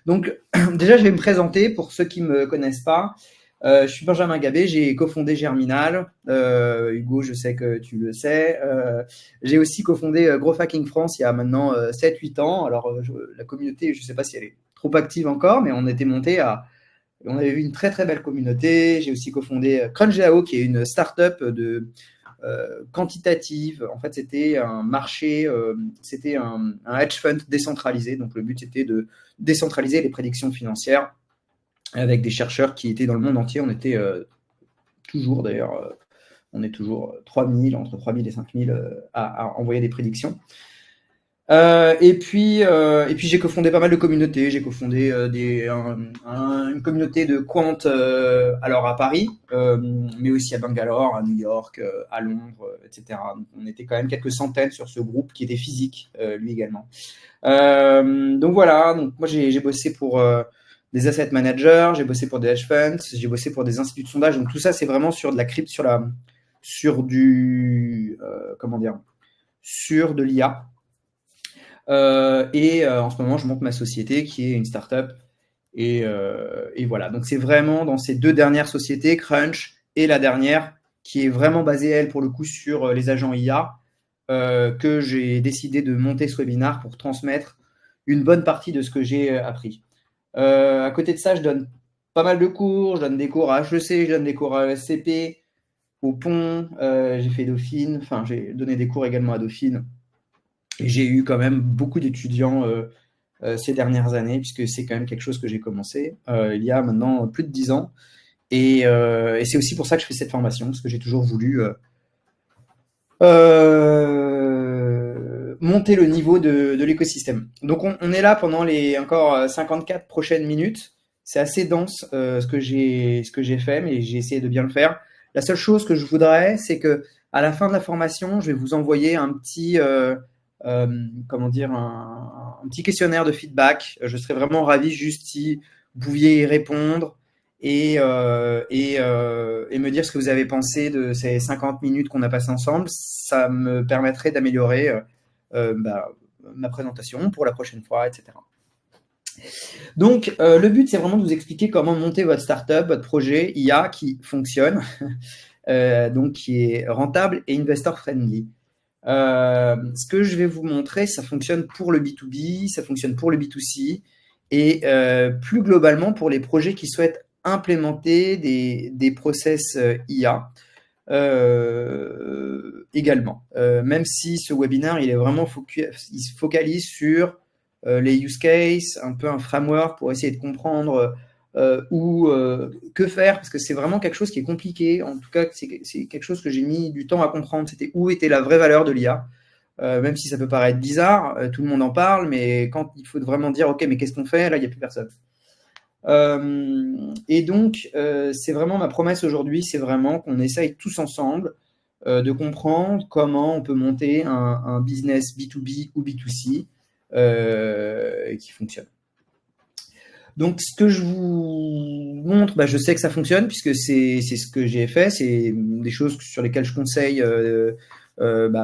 Donc, déjà, je vais me présenter pour ceux qui ne me connaissent pas. Je suis Benjamin Gabé, j'ai cofondé Germinal. Hugo, je sais que tu le sais. J'ai aussi cofondé Growth Hacking France il y a maintenant 7-8 ans. Alors, la communauté, je ne sais pas si elle est trop active encore, mais on était monté à. On avait eu une très très belle communauté. J'ai aussi cofondé CrunchDAO, qui est une startup de quantitative. En fait, c'était un marché, c'était un hedge fund décentralisé. Donc, le but, c'était de décentraliser les prédictions financières avec des chercheurs qui étaient dans le monde entier. On était toujours, d'ailleurs, on est toujours 3000, entre 3000 et 5000 à envoyer des prédictions. Et puis j'ai cofondé pas mal de communautés. J'ai cofondé une communauté de quant alors à Paris, mais aussi à Bangalore, à New York, à Londres, etc. Donc, on était quand même quelques centaines sur ce groupe qui était physique, lui également. Donc voilà, donc moi j'ai bossé pour des asset managers, j'ai bossé pour des hedge funds, j'ai bossé pour des instituts de sondage. Donc tout ça c'est vraiment sur de la crypto, sur du comment dire, sur de l'IA. En ce moment, je monte ma société qui est une startup. Et voilà. Donc, c'est vraiment dans ces deux dernières sociétés, Crunch et la dernière, qui est vraiment basée, elle, pour le coup, sur les agents IA, que j'ai décidé de monter ce webinaire pour transmettre une bonne partie de ce que j'ai appris. À côté de ça, je donne pas mal de cours. Je donne des cours à HEC, je donne des cours à SCP, au Pont. J'ai fait Dauphine. Enfin, j'ai donné des cours également à Dauphine. Et j'ai eu quand même beaucoup d'étudiants ces dernières années, puisque c'est quand même quelque chose que j'ai commencé il y a maintenant plus de 10 ans. Et c'est aussi pour ça que je fais cette formation, parce que j'ai toujours voulu monter le niveau de l'écosystème. Donc on est là pendant les encore 54 prochaines minutes. C'est assez dense ce que j'ai fait, mais j'ai essayé de bien le faire. La seule chose que je voudrais, c'est que à la fin de la formation, je vais vous envoyer un petit comment dire, un petit questionnaire de feedback. Je serais vraiment ravi juste si vous pouviez y répondre et me dire ce que vous avez pensé de ces 50 minutes qu'on a passées ensemble. Ça me permettrait d'améliorer ma présentation pour la prochaine fois, etc. Donc, le but, c'est vraiment de vous expliquer comment monter votre startup, votre projet IA qui fonctionne, donc qui est rentable et investor friendly. Ce que je vais vous montrer, ça fonctionne pour le B2B, ça fonctionne pour le B2C et plus globalement pour les projets qui souhaitent implémenter des process IA également. Même si ce webinaire, il est vraiment il se focalise sur les use cases, un peu un framework pour essayer de comprendre que faire, parce que c'est vraiment quelque chose qui est compliqué. En tout cas, c'est quelque chose que j'ai mis du temps à comprendre. C'était où était la vraie valeur de l'IA. Même si ça peut paraître bizarre, tout le monde en parle, mais quand il faut vraiment dire, OK, mais qu'est-ce qu'on fait? Là, il n'y a plus personne. Et donc, c'est vraiment ma promesse aujourd'hui, c'est vraiment qu'on essaye tous ensemble de comprendre comment on peut monter un business B2B ou B2C qui fonctionne. Donc, ce que je vous montre, je sais que ça fonctionne puisque c'est ce que j'ai fait. C'est des choses sur lesquelles je conseille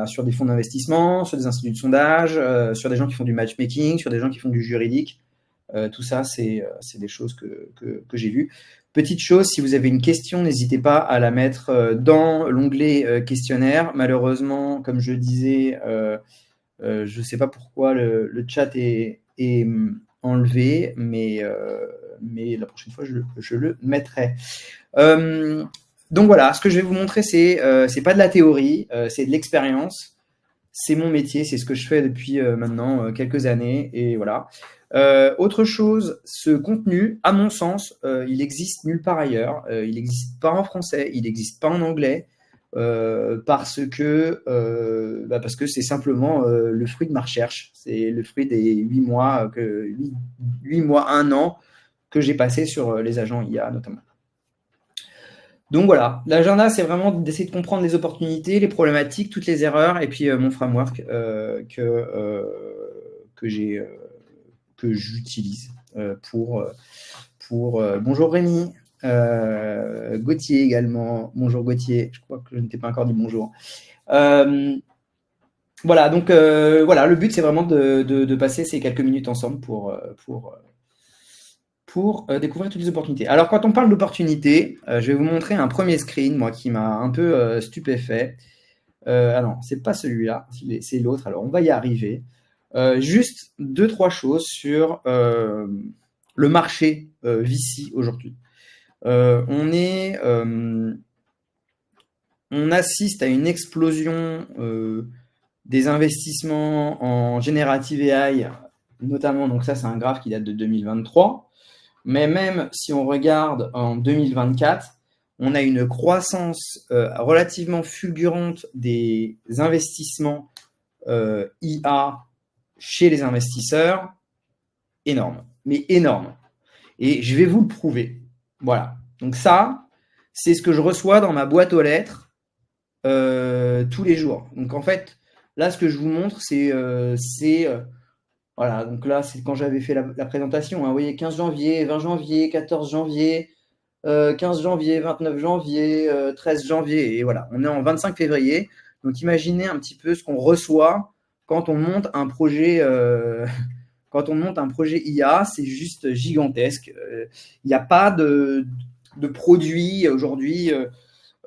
sur des fonds d'investissement, sur des instituts de sondage, sur des gens qui font du matchmaking, sur des gens qui font du juridique. Tout ça, c'est des choses que j'ai vues. Petite chose, si vous avez une question, n'hésitez pas à la mettre dans l'onglet questionnaire. Malheureusement, comme je disais, je ne sais pas pourquoi le chat est enlevé, mais la prochaine fois, je le mettrai. Donc voilà, ce que je vais vous montrer, c'est pas de la théorie, c'est de l'expérience. C'est mon métier, c'est ce que je fais depuis maintenant quelques années, et voilà. Autre chose, ce contenu, à mon sens, il existe nulle part ailleurs. Il n'existe pas en français, il n'existe pas en anglais, parce que c'est simplement le fruit de ma recherche. C'est le fruit des 8 mois, 8 mois, 1 an que j'ai passé sur les agents IA notamment. Donc voilà, l'agenda, c'est vraiment d'essayer de comprendre les opportunités, les problématiques, toutes les erreurs, et puis mon framework que j'utilise pour bonjour Rémi, Gauthier également. Bonjour Gauthier, je crois que je ne t'ai pas encore dit bonjour. Voilà, donc voilà, le but c'est vraiment de passer ces quelques minutes ensemble pour pour découvrir toutes les opportunités. Alors, quand on parle d'opportunités, je vais vous montrer un premier screen, moi, qui m'a un peu stupéfait. Ah non, c'est pas celui-là, c'est l'autre. Alors, on va y arriver. Juste 2-3 choses sur le marché VC aujourd'hui. On assiste à une explosion des investissements en générative AI, notamment, donc ça c'est un graphe qui date de 2023, mais même si on regarde en 2024, on a une croissance relativement fulgurante des investissements IA chez les investisseurs, énorme, mais énorme. Et je vais vous le prouver. Voilà. Donc ça, c'est ce que je reçois dans ma boîte aux lettres tous les jours. Donc en fait, là, ce que je vous montre, c'est voilà. Donc là, c'est quand j'avais fait la présentation. Hein, vous voyez, 15 janvier, 20 janvier, 14 janvier, 15 janvier, 29 janvier, 13 janvier. Et voilà, on est en 25 février. Donc imaginez un petit peu ce qu'on reçoit quand on monte un projet. Quand on monte un projet IA, c'est juste gigantesque. Il n'y a pas de produit aujourd'hui.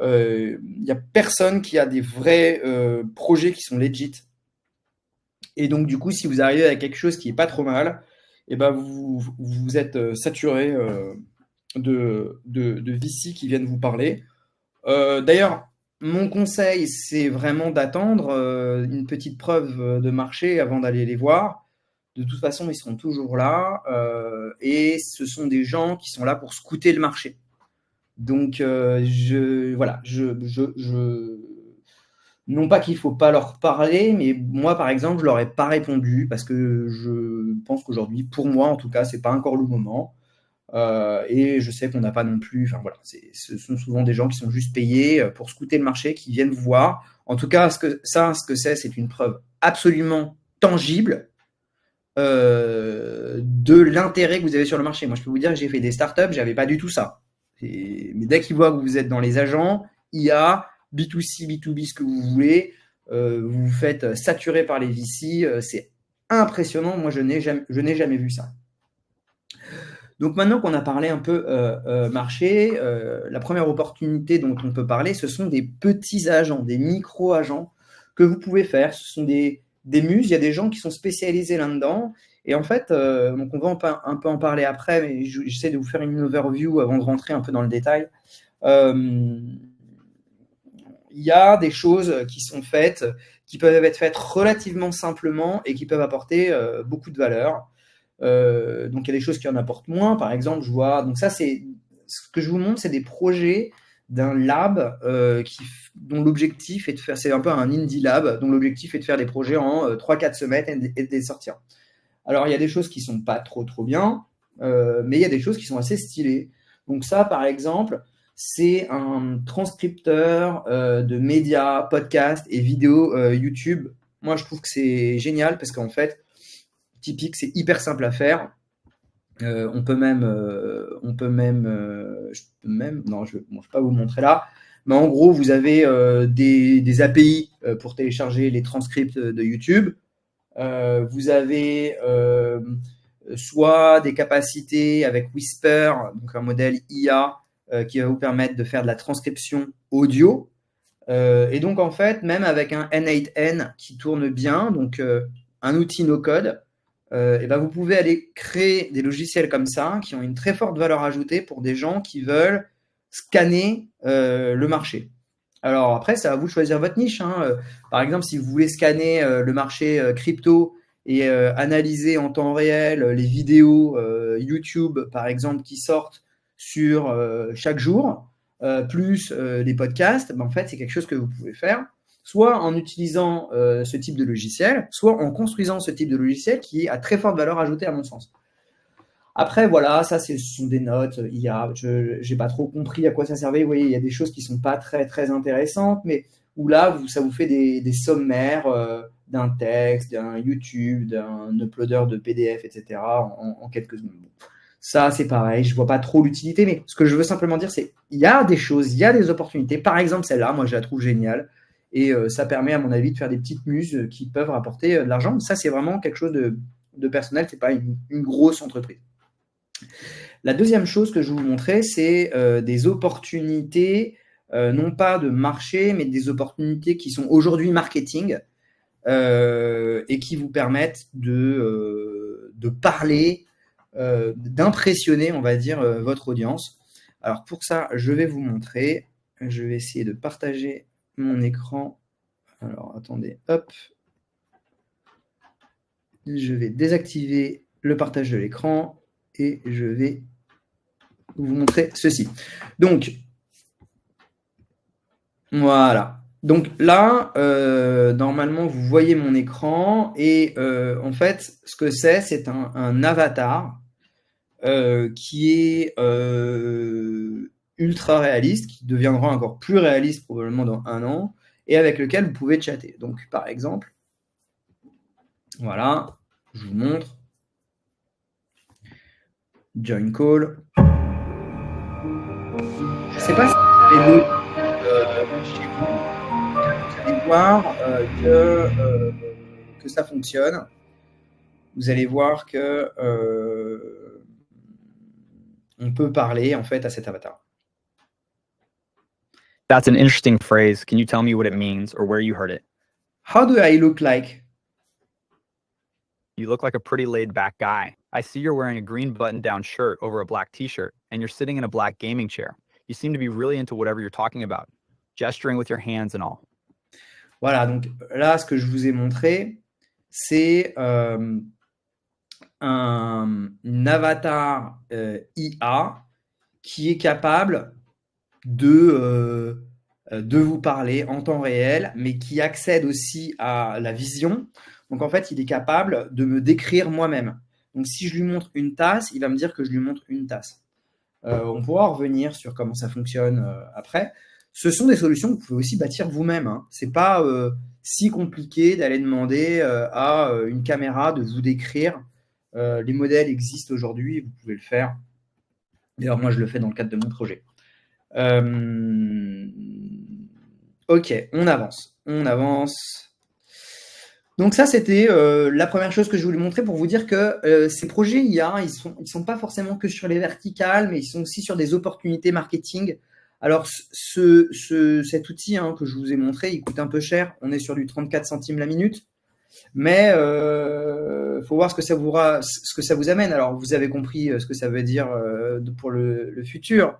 Il n'y a personne qui a des vrais projets qui sont legit. Et donc, du coup, si vous arrivez à quelque chose qui n'est pas trop mal, eh ben vous êtes saturé de VC qui viennent vous parler. D'ailleurs, mon conseil, c'est vraiment d'attendre une petite preuve de marché avant d'aller les voir. De toute façon, ils seront toujours là et ce sont des gens qui sont là pour scouter le marché. Donc, non pas qu'il ne faut pas leur parler, mais moi, par exemple, je ne leur ai pas répondu parce que je pense qu'aujourd'hui, pour moi en tout cas, ce n'est pas encore le moment. Et je sais qu'on n'a pas non plus. Enfin voilà, ce sont souvent des gens qui sont juste payés pour scouter le marché, qui viennent vous voir. En tout cas, ce que c'est une preuve absolument tangible de l'intérêt que vous avez sur le marché. Moi, je peux vous dire que j'ai fait des startups, j'avais pas du tout ça. Mais dès qu'ils voient que vous êtes dans les agents, IA, B2C, B2B, ce que vous voulez, vous vous faites saturer par les VC, c'est impressionnant. Moi, je n'ai jamais vu ça. Donc maintenant qu'on a parlé un peu marché, la première opportunité dont on peut parler, ce sont des petits agents, des micro-agents que vous pouvez faire. Ce sont des muses, il y a des gens qui sont spécialisés là-dedans. Et en fait, donc on va un peu en parler après, mais j'essaie de vous faire une overview avant de rentrer un peu dans le détail. Il y a des choses qui sont faites, qui peuvent être faites relativement simplement et qui peuvent apporter beaucoup de valeur. Donc il y a des choses qui en apportent moins. Par exemple, je vois. Donc ça, c'est ce que je vous montre, c'est des projets d'un lab dont l'objectif est de faire. C'est un peu un indie lab dont l'objectif est de faire des projets en 3-4 semaines et de les sortir. Alors il y a des choses qui sont pas trop bien, mais il y a des choses qui sont assez stylées. Donc ça, par exemple, c'est un transcripteur de médias, podcasts et vidéos YouTube. Moi, je trouve que c'est génial parce qu'en fait, typique, c'est hyper simple à faire. Je peux vais pas vous le montrer là, mais en gros, vous avez des API pour télécharger les transcripts de YouTube. Vous avez soit des capacités avec Whisper, donc un modèle IA qui va vous permettre de faire de la transcription audio. Et donc, en fait, même avec un N8N qui tourne bien, donc un outil no-code, et ben vous pouvez aller créer des logiciels comme ça qui ont une très forte valeur ajoutée pour des gens qui veulent scanner le marché. Alors après, c'est à vous de choisir votre niche. Hein. Par exemple, si vous voulez scanner le marché crypto et analyser en temps réel les vidéos YouTube, par exemple, qui sortent sur chaque jour, plus des podcasts, ben en fait, c'est quelque chose que vous pouvez faire, soit en utilisant ce type de logiciel, soit en construisant ce type de logiciel qui a très forte valeur ajoutée à mon sens. Après, voilà, ça, ce sont des notes IA. Je n'ai pas trop compris à quoi ça servait. Vous voyez, il y a des choses qui ne sont pas très intéressantes, mais où là, ça vous fait des sommaires d'un texte, d'un YouTube, d'un uploader de PDF, etc. en quelques secondes. Ça, c'est pareil, je ne vois pas trop l'utilité, mais ce que je veux simplement dire, c'est qu'il y a des choses, il y a des opportunités. Par exemple, celle-là, moi, je la trouve géniale. Et ça permet, à mon avis, de faire des petites muses qui peuvent rapporter de l'argent. Ça, c'est vraiment quelque chose de personnel, ce n'est pas une grosse entreprise. La deuxième chose que je vais vous montrer, c'est des opportunités, non pas de marché, mais des opportunités qui sont aujourd'hui marketing et qui vous permettent de parler, d'impressionner, on va dire, votre audience. Alors pour ça, je vais vous montrer. Je vais essayer de partager mon écran. Alors attendez, hop. Je vais désactiver le partage de l'écran et je vais vous montrer ceci. Donc, voilà. Donc là, normalement, vous voyez mon écran et en fait, ce que c'est un avatar qui est ultra réaliste, qui deviendra encore plus réaliste probablement dans 1 an et avec lequel vous pouvez chatter. Donc, par exemple, voilà, je vous montre. Join call. Je ne sais pas si vous avez chez vous. Vous allez voir que ça fonctionne. Vous allez voir que on peut parler en fait à cet avatar. That's an interesting phrase. Can you tell me what it means or where you heard it? How do I look like? You look like a pretty laid-back guy. I see you're wearing a green button-down shirt over a black t-shirt, and you're sitting in a black gaming chair. You seem to be really into whatever you're talking about, gesturing with your hands and all. Voilà, donc là, ce que je vous ai montré, c'est un avatar IA qui est capable de vous parler en temps réel, mais qui accède aussi à la vision. Donc en fait, il est capable de me décrire moi-même. Donc si je lui montre une tasse, il va me dire que je lui montre une tasse. On pourra revenir sur comment ça fonctionne après. Ce sont des solutions que vous pouvez aussi bâtir vous-même. Hein. C'est pas si compliqué d'aller demander à une caméra de vous décrire. Les modèles existent aujourd'hui, vous pouvez le faire. D'ailleurs, moi, je le fais dans le cadre de mon projet. Ok, on avance. Donc ça, c'était la première chose que je voulais montrer pour vous dire que ces projets IA, ils sont pas forcément que sur les verticales, mais ils sont aussi sur des opportunités marketing. Alors, cet outil que je vous ai montré, il coûte un peu cher. On est sur du 34 centimes la minute. Mais faut voir ce que ça vous amène. Alors, vous avez compris ce que ça veut dire pour le futur.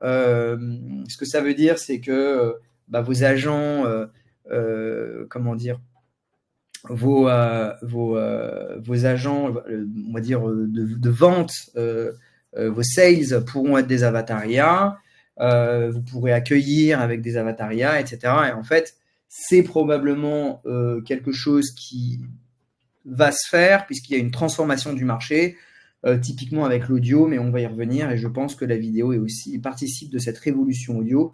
Ce que ça veut dire, c'est que vos agents, comment dire, vos agents, on va dire, de vente, vos sales pourront être des avatarias, vous pourrez accueillir avec des avatarias, etc. Et en fait, c'est probablement quelque chose qui va se faire puisqu'il y a une transformation du marché, typiquement avec l'audio, mais on va y revenir et je pense que la vidéo participe de cette révolution audio.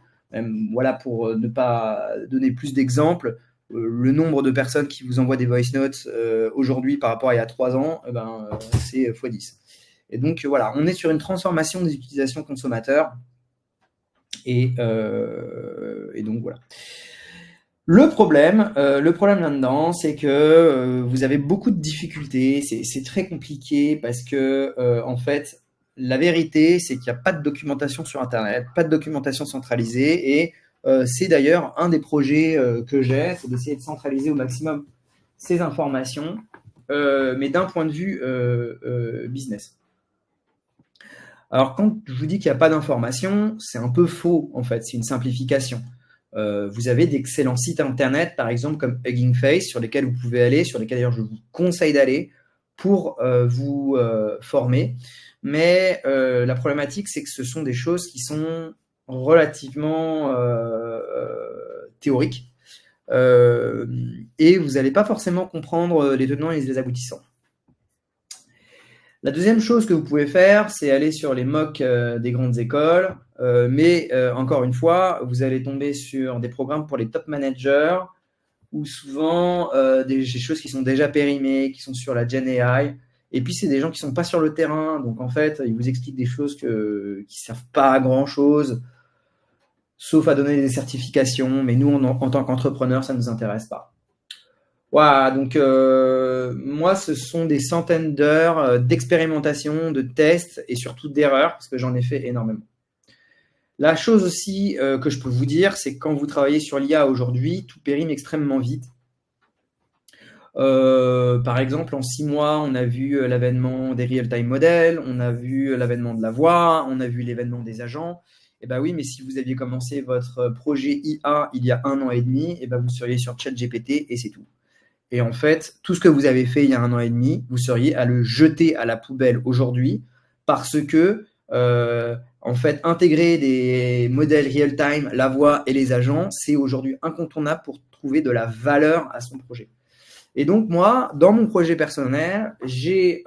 Voilà, pour ne pas donner plus d'exemples, le nombre de personnes qui vous envoient des voice notes aujourd'hui par rapport à il y a 3 ans, c'est x10. Et donc voilà, on est sur une transformation des utilisations consommateurs et donc voilà. Le problème là-dedans, c'est que vous avez beaucoup de difficultés, c'est très compliqué parce que en fait, la vérité, c'est qu'il n'y a pas de documentation sur Internet, pas de documentation centralisée et c'est d'ailleurs un des projets que j'ai, c'est d'essayer de centraliser au maximum ces informations, mais d'un point de vue business. Alors, quand je vous dis qu'il n'y a pas d'information, c'est un peu faux, en fait, c'est une simplification. Vous avez d'excellents sites internet, par exemple comme Hugging Face, sur lesquels vous pouvez aller, sur lesquels d'ailleurs je vous conseille d'aller pour vous former. Mais la problématique, c'est que ce sont des choses qui sont relativement théoriques et vous n'allez pas forcément comprendre les tenants et les aboutissants. La deuxième chose que vous pouvez faire, c'est aller sur les MOOC des grandes écoles, mais encore une fois, vous allez tomber sur des programmes pour les top managers ou souvent des choses qui sont déjà périmées, qui sont sur la Gen AI. Et puis, c'est des gens qui ne sont pas sur le terrain. Donc, en fait, ils vous expliquent des choses qui ne servent pas à grand-chose, sauf à donner des certifications. Mais nous, en tant qu'entrepreneurs, ça ne nous intéresse pas. Ouah, donc, moi, ce sont des centaines d'heures d'expérimentation, de tests et surtout d'erreurs, parce que j'en ai fait énormément. La chose aussi que je peux vous dire, c'est que quand vous travaillez sur l'IA aujourd'hui, tout périme extrêmement vite. Par exemple, en 6 mois, on a vu l'avènement des real-time models, on a vu l'avènement de la voix, on a vu l'événement des agents. Eh ben oui, mais si vous aviez commencé votre projet IA il y a 1 an et demi, eh ben vous seriez sur ChatGPT et c'est tout. Et en fait, tout ce que vous avez fait il y a 1 an et demi, vous seriez à le jeter à la poubelle aujourd'hui parce que, en fait, intégrer des modèles real-time, la voix et les agents, c'est aujourd'hui incontournable pour trouver de la valeur à son projet. Et donc, moi, dans mon projet personnel, j'ai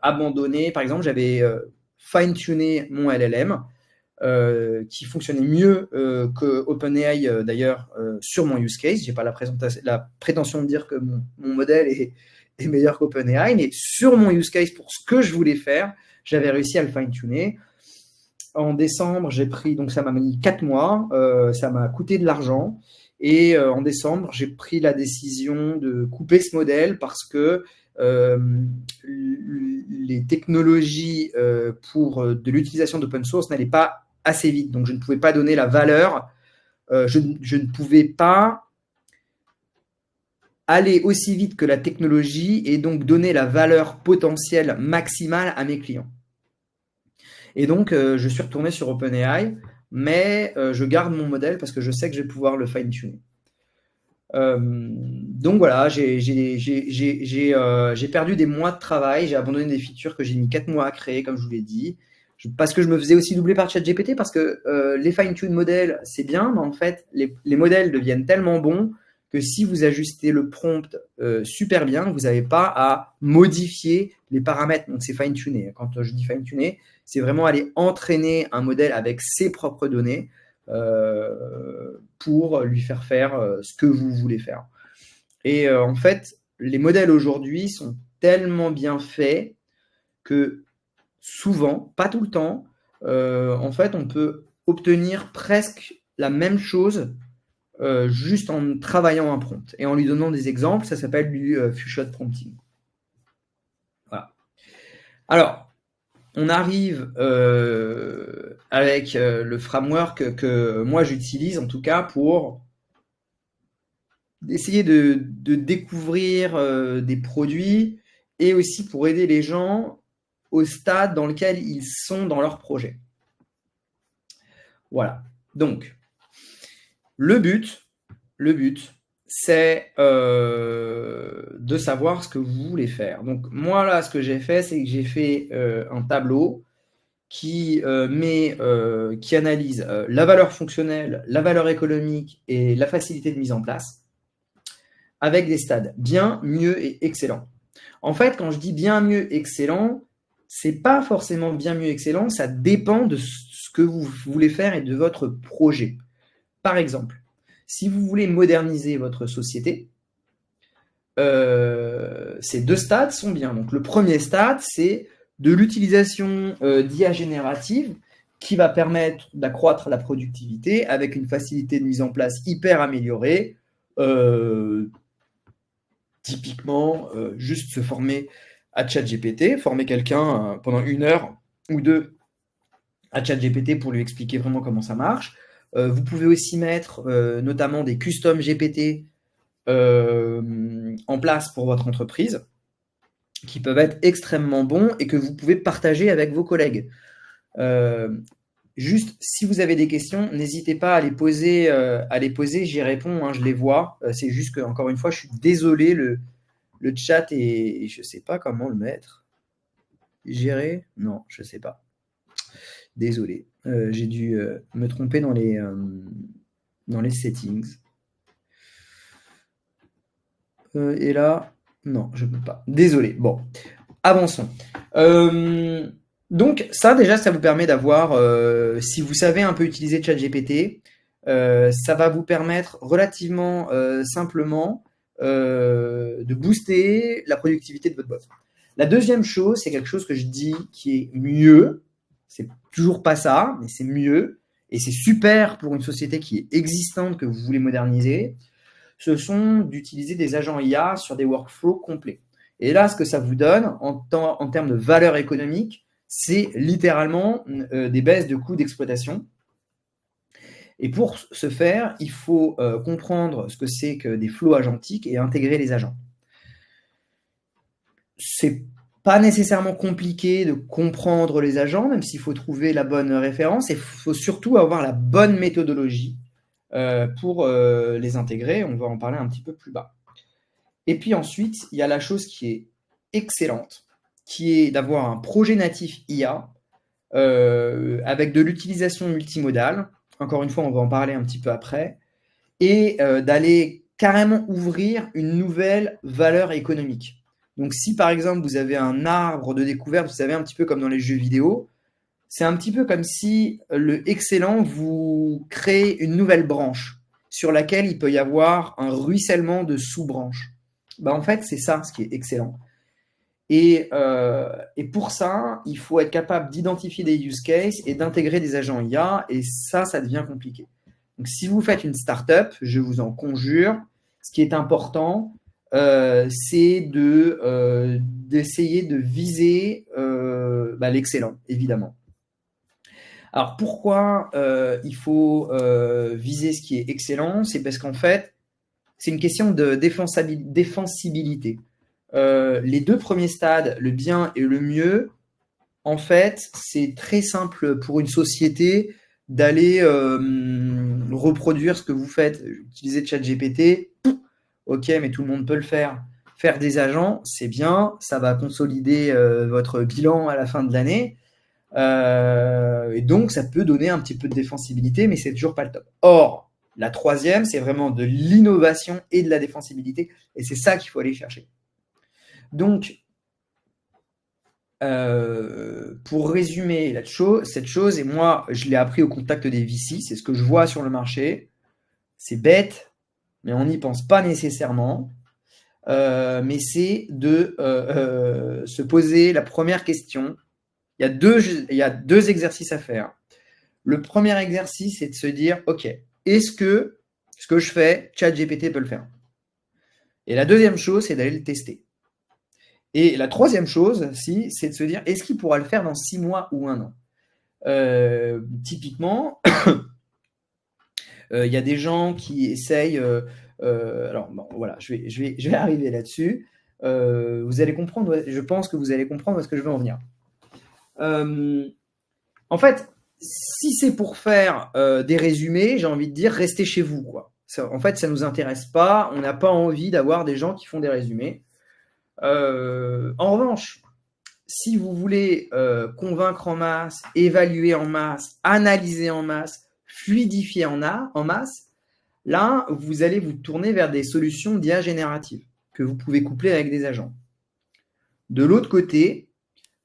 abandonné, par exemple, j'avais fine-tuné mon LLM qui fonctionnait mieux que OpenAI d'ailleurs sur mon use case. J'ai pas la prétention de dire que mon modèle est meilleur qu'OpenAI, mais sur mon use case, pour ce que je voulais faire, j'avais réussi à le fine-tuner. En décembre, j'ai pris, donc ça m'a mis 4 mois, ça m'a coûté de l'argent. Et en décembre, j'ai pris la décision de couper ce modèle parce que les technologies pour de l'utilisation d'open source n'allaient pas assez vite. Donc, je ne pouvais pas donner la valeur, je ne pouvais pas aller aussi vite que la technologie et donc donner la valeur potentielle maximale à mes clients. Et donc, je suis retourné sur OpenAI, mais je garde mon modèle parce que je sais que je vais pouvoir le fine-tuner. Donc voilà, j'ai perdu des mois de travail, j'ai abandonné des features que j'ai mis 4 mois à créer, comme je vous l'ai dit, parce que je me faisais aussi doubler par ChatGPT, parce que les fine-tune modèles, c'est bien, mais en fait, les modèles deviennent tellement bons que si vous ajustez le prompt super bien, vous n'avez pas à modifier les paramètres. Donc c'est fine-tuné. Quand je dis fine-tuner, c'est vraiment aller entraîner un modèle avec ses propres données pour lui faire faire ce que vous voulez faire. Et en fait, les modèles aujourd'hui sont tellement bien faits que souvent, pas tout le temps, en fait, on peut obtenir presque la même chose juste en travaillant un prompt et en lui donnant des exemples. Ça s'appelle du few-shot prompting. Voilà. Alors, on arrive avec le framework que moi j'utilise, en tout cas, pour essayer de découvrir des produits et aussi pour aider les gens au stade dans lequel ils sont dans leur projet. Voilà. Donc, le but, c'est de savoir ce que vous voulez faire. Donc, moi, là, ce que j'ai fait, c'est que j'ai fait un tableau qui analyse la valeur fonctionnelle, la valeur économique et la facilité de mise en place, avec des stades bien, mieux et excellent. En fait, quand je dis bien, mieux, excellent, c'est pas forcément bien, mieux, excellent, ça dépend de ce que vous voulez faire et de votre projet. Par exemple, si vous voulez moderniser votre société, ces 2 stades sont bien. Donc le premier stade, c'est de l'utilisation d'IA générative qui va permettre d'accroître la productivité avec une facilité de mise en place hyper améliorée. Typiquement, juste se former à ChatGPT, former quelqu'un pendant 1 heure ou 2 à ChatGPT pour lui expliquer vraiment comment ça marche. Vous pouvez aussi mettre notamment des custom GPT en place pour votre entreprise qui peuvent être extrêmement bons et que vous pouvez partager avec vos collègues. Juste, si vous avez des questions, n'hésitez pas à les poser, j'y réponds, hein, je les vois. C'est juste que, encore une fois, je suis désolé, le chat et je ne sais pas comment le mettre. Gérer? Non, je ne sais pas. Désolé, j'ai dû me tromper dans les settings. Et là, non, je ne peux pas. Désolé. Bon, avançons. Donc ça, déjà, ça vous permet d'avoir, si vous savez un peu utiliser ChatGPT, ça va vous permettre relativement simplement de booster la productivité de votre bot. La deuxième chose, c'est quelque chose que je dis qui est mieux. C'est toujours pas ça, mais c'est mieux. Et c'est super pour une société qui est existante, que vous voulez moderniser. ce sont d'utiliser des agents IA sur des workflows complets. Et là, ce que ça vous donne en termes de valeur économique, c'est littéralement des baisses de coûts d'exploitation. Et pour ce faire, il faut comprendre ce que c'est que des flows agentiques et intégrer les agents. C'est pas nécessairement compliqué de comprendre les agents, même s'il faut trouver la bonne référence. Et il faut surtout avoir la bonne méthodologie pour les intégrer. On va en parler un petit peu plus bas. Et puis ensuite, il y a la chose qui est excellente, qui est d'avoir un projet natif IA avec de l'utilisation multimodale. Encore une fois, on va en parler un petit peu après. Et d'aller carrément ouvrir une nouvelle valeur économique. Donc, si par exemple, vous avez un arbre de découverte, vous savez, un petit peu comme dans les jeux vidéo, c'est un petit peu comme si le excellent vous crée une nouvelle branche sur laquelle il peut y avoir un ruissellement de sous-branches. En fait, c'est ça ce qui est excellent. Et pour ça, il faut être capable d'identifier des use cases et d'intégrer des agents IA, et ça devient compliqué. Donc, si vous faites une startup, je vous en conjure, ce qui est important, c'est d'essayer de viser l'excellent, évidemment. Alors, pourquoi il faut viser ce qui est excellent? C'est parce qu'en fait, c'est une question de défensibilité. Les deux premiers stades, le bien et le mieux, en fait, c'est très simple pour une société d'aller reproduire ce que vous faites. Utilisez ChatGPT, ok, mais tout le monde peut le faire. Faire des agents, c'est bien, ça va consolider votre bilan à la fin de l'année. Et donc, ça peut donner un petit peu de défensibilité, mais c'est toujours pas le top. Or, la troisième, c'est vraiment de l'innovation et de la défensibilité, et c'est ça qu'il faut aller chercher. Donc, pour résumer cette chose, et moi, je l'ai appris au contact des VC, c'est ce que je vois sur le marché. C'est bête, mais on n'y pense pas nécessairement. Mais c'est de se poser la première question. Il y a deux exercices à faire. Le premier exercice, c'est de se dire, OK, est-ce que ce que je fais, ChatGPT peut le faire? Et la deuxième chose, c'est d'aller le tester. Et la troisième chose, c'est de se dire, est-ce qu'il pourra le faire dans 6 mois ou 1 an? Typiquement, il y a des gens qui essayent... alors, bon, voilà, je vais arriver là-dessus. Vous allez comprendre, je pense que vous allez comprendre où est-ce que je veux en venir. En fait, si c'est pour faire des résumés, j'ai envie de dire, restez chez vous, quoi. En fait, ça ne nous intéresse pas. On n'a pas envie d'avoir des gens qui font des résumés. En revanche, si vous voulez convaincre en masse, évaluer en masse, analyser en masse, fluidifier en masse, là, vous allez vous tourner vers des solutions d'IA générative que vous pouvez coupler avec des agents. De l'autre côté,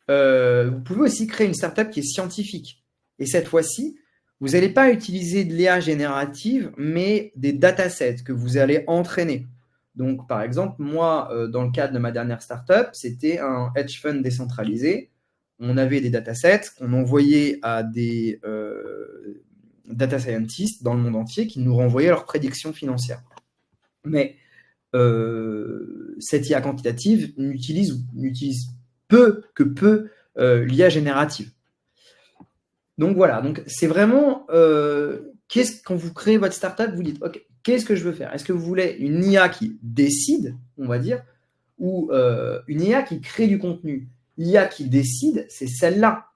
vous pouvez aussi créer une startup qui est scientifique. Et cette fois-ci, vous n'allez pas utiliser de l'IA générative, mais des datasets que vous allez entraîner. Donc, par exemple, moi, dans le cadre de ma dernière startup, c'était un hedge fund décentralisé. On avait des datasets qu'on envoyait à des data scientists dans le monde entier qui nous renvoyaient leurs prédictions financières. Mais cette IA quantitative n'utilise peu l'IA générative. Donc voilà, donc c'est vraiment quand vous créez votre startup, vous dites ok, qu'est-ce que je veux faire? Est-ce que vous voulez une IA qui décide, on va dire, ou une IA qui crée du contenu? L'IA qui décide, c'est celle-là.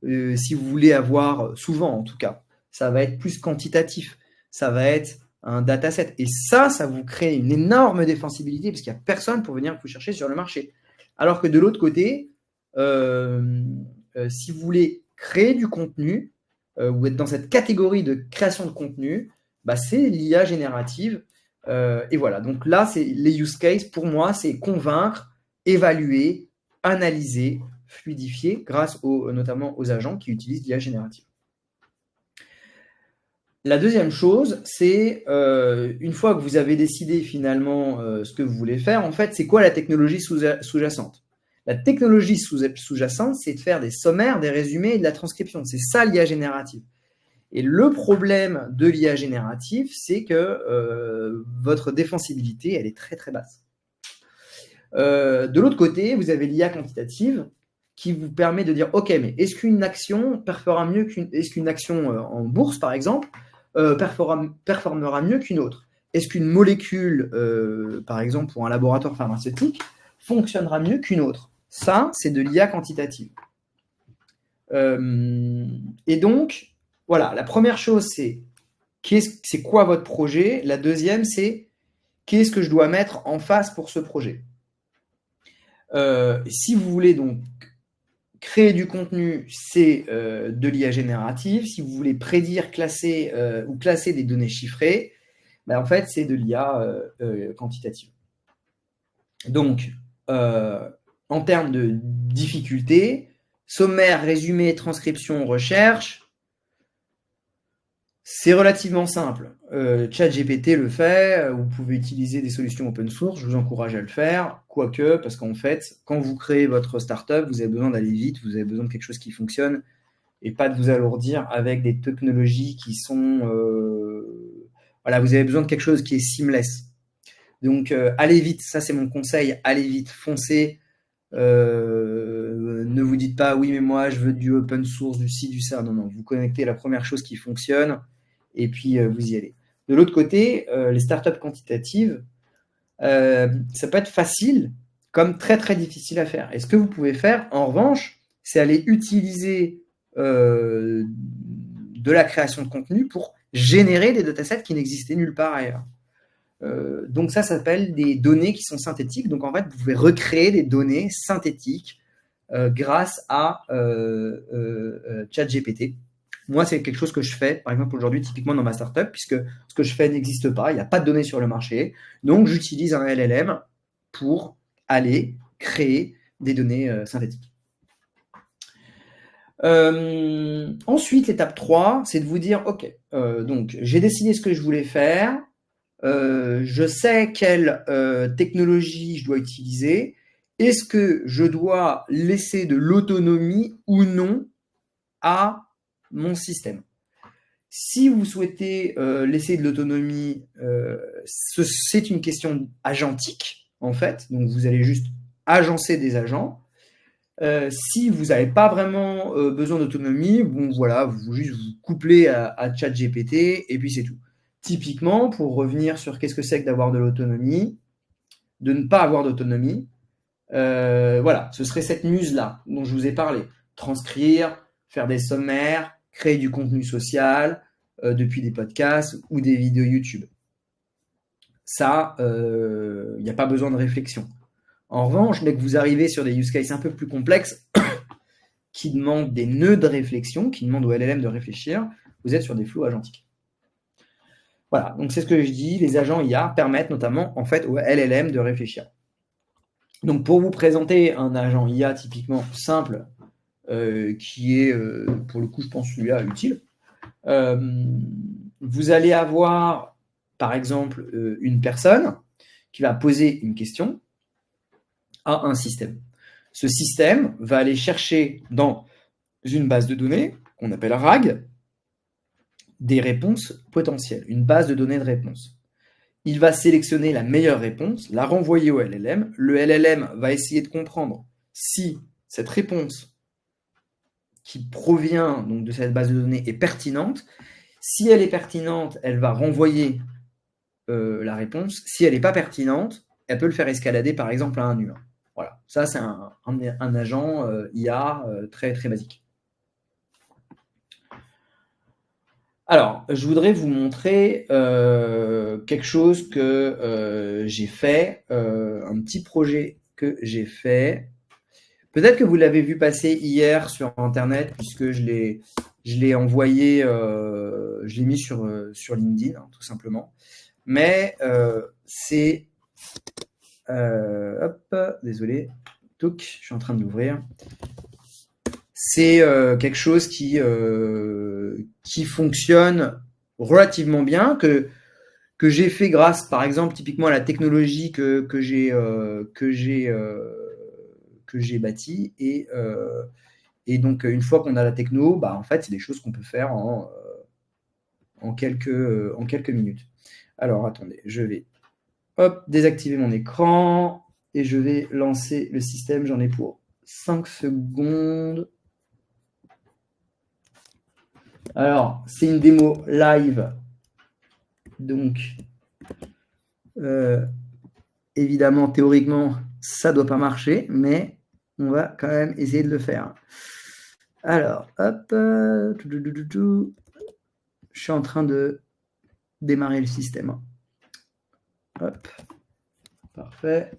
Si vous voulez avoir, souvent en tout cas, ça va être plus quantitatif, ça va être un dataset. Et ça vous crée une énorme défensibilité parce qu'il n'y a personne pour venir vous chercher sur le marché. Alors que de l'autre côté, si vous voulez créer du contenu, ou être dans cette catégorie de création de contenu, c'est l'IA générative. Et voilà, donc là, c'est les use cases, pour moi, c'est convaincre, évaluer, analyser, fluidifier grâce notamment aux agents qui utilisent l'IA générative. La deuxième chose, c'est une fois que vous avez décidé finalement ce que vous voulez faire, en fait, c'est quoi la technologie sous-jacente? La technologie sous-jacente, c'est de faire des sommaires, des résumés et de la transcription. C'est ça l'IA générative. Et le problème de l'IA générative, c'est que votre défensibilité, elle est très très basse. De l'autre côté, vous avez l'IA quantitative qui vous permet de dire, OK, mais est-ce qu'une action performera mieux est-ce qu'une action en bourse, par exemple, performera mieux qu'une autre? Est-ce qu'une molécule, par exemple, pour un laboratoire pharmaceutique, fonctionnera mieux qu'une autre? Ça, c'est de l'IA quantitative. Et donc, voilà, la première chose, c'est quoi votre projet? La deuxième, c'est qu'est-ce que je dois mettre en face pour ce projet? Si vous voulez donc créer du contenu, c'est de l'IA générative. Si vous voulez prédire, classer ou classer des données chiffrées, ben, en fait, c'est de l'IA quantitative. Donc, en termes de difficulté, sommaire, résumé, transcription, recherche, c'est relativement simple. ChatGPT le fait, vous pouvez utiliser des solutions open source, je vous encourage à le faire, quoique, parce qu'en fait, quand vous créez votre startup, vous avez besoin d'aller vite, vous avez besoin de quelque chose qui fonctionne, et pas de vous alourdir avec des technologies qui sont... voilà, vous avez besoin de quelque chose qui est seamless. Donc, allez vite, ça c'est mon conseil, allez vite, foncez. Ne vous dites pas, oui, mais moi, je veux du open source, du ci, du ça. Non, non, vous connectez la première chose qui fonctionne, et puis vous y allez. De l'autre côté, les startups quantitatives, ça peut être facile comme très très difficile à faire. Et ce que vous pouvez faire, en revanche, c'est aller utiliser de la création de contenu pour générer des datasets qui n'existaient nulle part ailleurs. Donc ça s'appelle des données qui sont synthétiques. Donc en fait, vous pouvez recréer des données synthétiques grâce à ChatGPT. Moi, c'est quelque chose que je fais, par exemple, aujourd'hui, typiquement dans ma startup, puisque ce que je fais n'existe pas, il n'y a pas de données sur le marché. Donc, j'utilise un LLM pour aller créer des données synthétiques. Ensuite, l'étape 3, c'est de vous dire, OK, donc j'ai décidé ce que je voulais faire, je sais quelle technologie je dois utiliser, est-ce que je dois laisser de l'autonomie ou non à mon système? Si vous souhaitez laisser de l'autonomie, c'est une question agentique, en fait. Donc, vous allez juste agencer des agents. Si vous n'avez pas vraiment besoin d'autonomie, bon, voilà, vous juste vous couplez à ChatGPT et puis c'est tout. Typiquement, pour revenir sur qu'est-ce que c'est que d'avoir de l'autonomie, de ne pas avoir d'autonomie, voilà, ce serait cette muse-là dont je vous ai parlé. Transcrire, faire des sommaires, créer du contenu social, depuis des podcasts ou des vidéos YouTube. Ça, il n'y a pas besoin de réflexion. En revanche, dès que vous arrivez sur des use cases un peu plus complexes, qui demandent des nœuds de réflexion, qui demandent au LLM de réfléchir, vous êtes sur des flows agentiques. Voilà, donc c'est ce que je dis, les agents IA permettent notamment en fait au LLM de réfléchir. Donc pour vous présenter un agent IA typiquement simple, qui est, pour le coup, je pense celui-là utile, vous allez avoir, par exemple, une personne qui va poser une question à un système. Ce système va aller chercher dans une base de données, qu'on appelle RAG, des réponses potentielles, une base de données de réponses. Il va sélectionner la meilleure réponse, la renvoyer au LLM. Le LLM va essayer de comprendre si cette réponse qui provient donc de cette base de données est pertinente. Si elle est pertinente, elle va renvoyer la réponse. Si elle n'est pas pertinente, elle peut le faire escalader par exemple à un humain. Voilà, ça c'est un agent IA très très basique. Alors, je voudrais vous montrer quelque chose que j'ai fait, un petit projet que j'ai fait. Peut-être que vous l'avez vu passer hier sur Internet, puisque je l'ai envoyé, je l'ai mis sur LinkedIn, hein, tout simplement. Mais c'est... hop, désolé. Touc, je suis en train de l'ouvrir. C'est quelque chose qui fonctionne relativement bien, que j'ai fait grâce, par exemple, typiquement à la technologie que j'ai bâtie. Et donc, une fois qu'on a la techno, bah, en fait, c'est des choses qu'on peut faire en en quelques minutes. Alors, attendez, je vais désactiver mon écran et je vais lancer le système. J'en ai pour 5 secondes. Alors, c'est une démo live. Donc, évidemment, théoriquement, ça ne doit pas marcher, mais on va quand même essayer de le faire. Alors, hop. Je suis en train de démarrer le système. Hop. Parfait.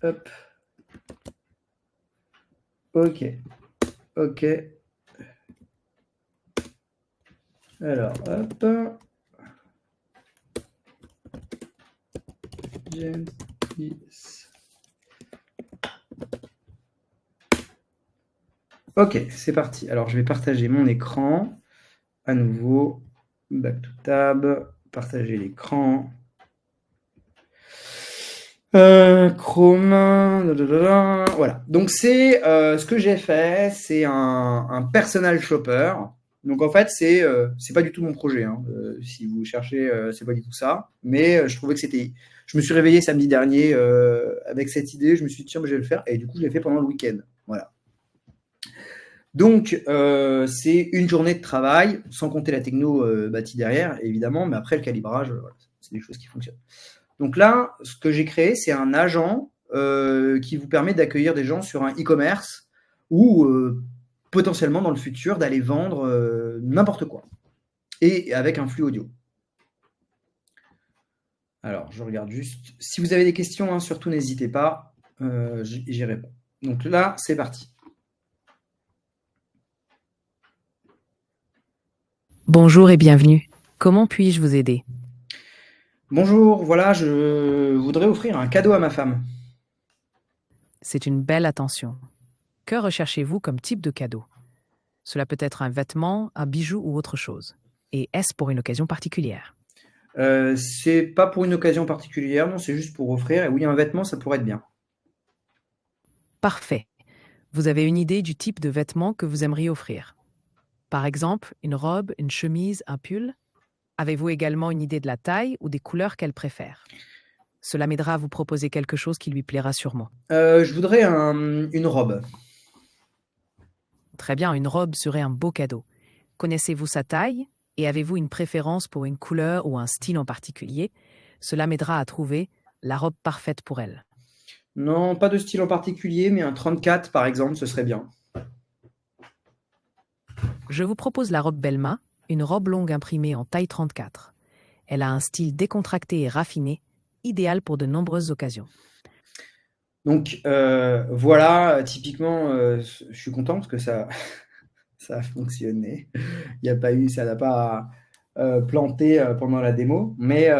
Hop. OK. OK. Alors, hop. OK, c'est parti. Alors, je vais partager mon écran. À nouveau, back to tab, partager l'écran. Chrome, voilà. Donc, c'est ce que j'ai fait, c'est un personal shopper. Donc, en fait, c'est pas du tout mon projet. Hein. Si vous cherchez, c'est pas du tout ça. Mais je trouvais que c'était. Je me suis réveillé samedi dernier avec cette idée. Je me suis dit, tiens, je vais le faire. Et du coup, je l'ai fait pendant le week-end. Voilà. Donc, c'est une journée de travail, sans compter la techno bâtie derrière, évidemment. Mais après, le calibrage, voilà, c'est des choses qui fonctionnent. Donc là, ce que j'ai créé, c'est un agent qui vous permet d'accueillir des gens sur un e-commerce ou potentiellement dans le futur d'aller vendre n'importe quoi et avec un flux audio. Alors, je regarde juste. Si vous avez des questions, hein, surtout n'hésitez pas, j'y réponds. Donc là, c'est parti. Bonjour et bienvenue. Comment puis-je vous aider? Bonjour, voilà, je voudrais offrir un cadeau à ma femme. C'est une belle attention. Que recherchez-vous comme type de cadeau? Cela peut être un vêtement, un bijou ou autre chose. Et est-ce pour une occasion particulière? C'est pas pour une occasion particulière, non, c'est juste pour offrir. Et oui, un vêtement, ça pourrait être bien. Parfait. Vous avez une idée du type de vêtement que vous aimeriez offrir? Par exemple, une robe, une chemise, un pull? Avez-vous également une idée de la taille ou des couleurs qu'elle préfère? Cela m'aidera à vous proposer quelque chose qui lui plaira sûrement. Je voudrais une robe. Très bien, une robe serait un beau cadeau. Connaissez-vous sa taille et avez-vous une préférence pour une couleur ou un style en particulier? Cela m'aidera à trouver la robe parfaite pour elle. Non, pas de style en particulier, mais un 34 par exemple, ce serait bien. Je vous propose la robe Belma, une robe longue imprimée en taille 34. Elle a un style décontracté et raffiné, idéal pour de nombreuses occasions. Donc voilà, typiquement, je suis content parce que ça, ça a fonctionné. Il y a pas eu, ça n'a pas planté pendant la démo, mais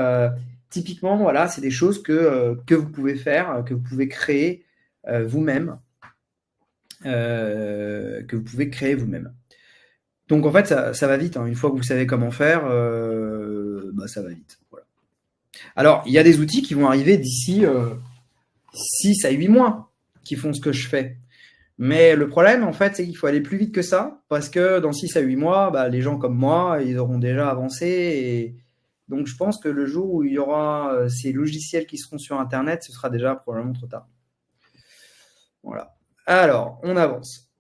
typiquement, voilà, c'est des choses que vous pouvez faire, que vous pouvez créer vous-même, que vous pouvez créer vous-même. Donc en fait, ça va vite. Hein. Une fois que vous savez comment faire, ça va vite. Voilà. Alors, il y a des outils qui vont arriver d'ici 6 à 8 mois qui font ce que je fais. Mais le problème, en fait, c'est qu'il faut aller plus vite que ça, parce que dans 6 à 8 mois, les gens comme moi, ils auront déjà avancé. Et donc, je pense que le jour où il y aura ces logiciels qui seront sur Internet, ce sera déjà probablement trop tard. Voilà. Alors, on avance.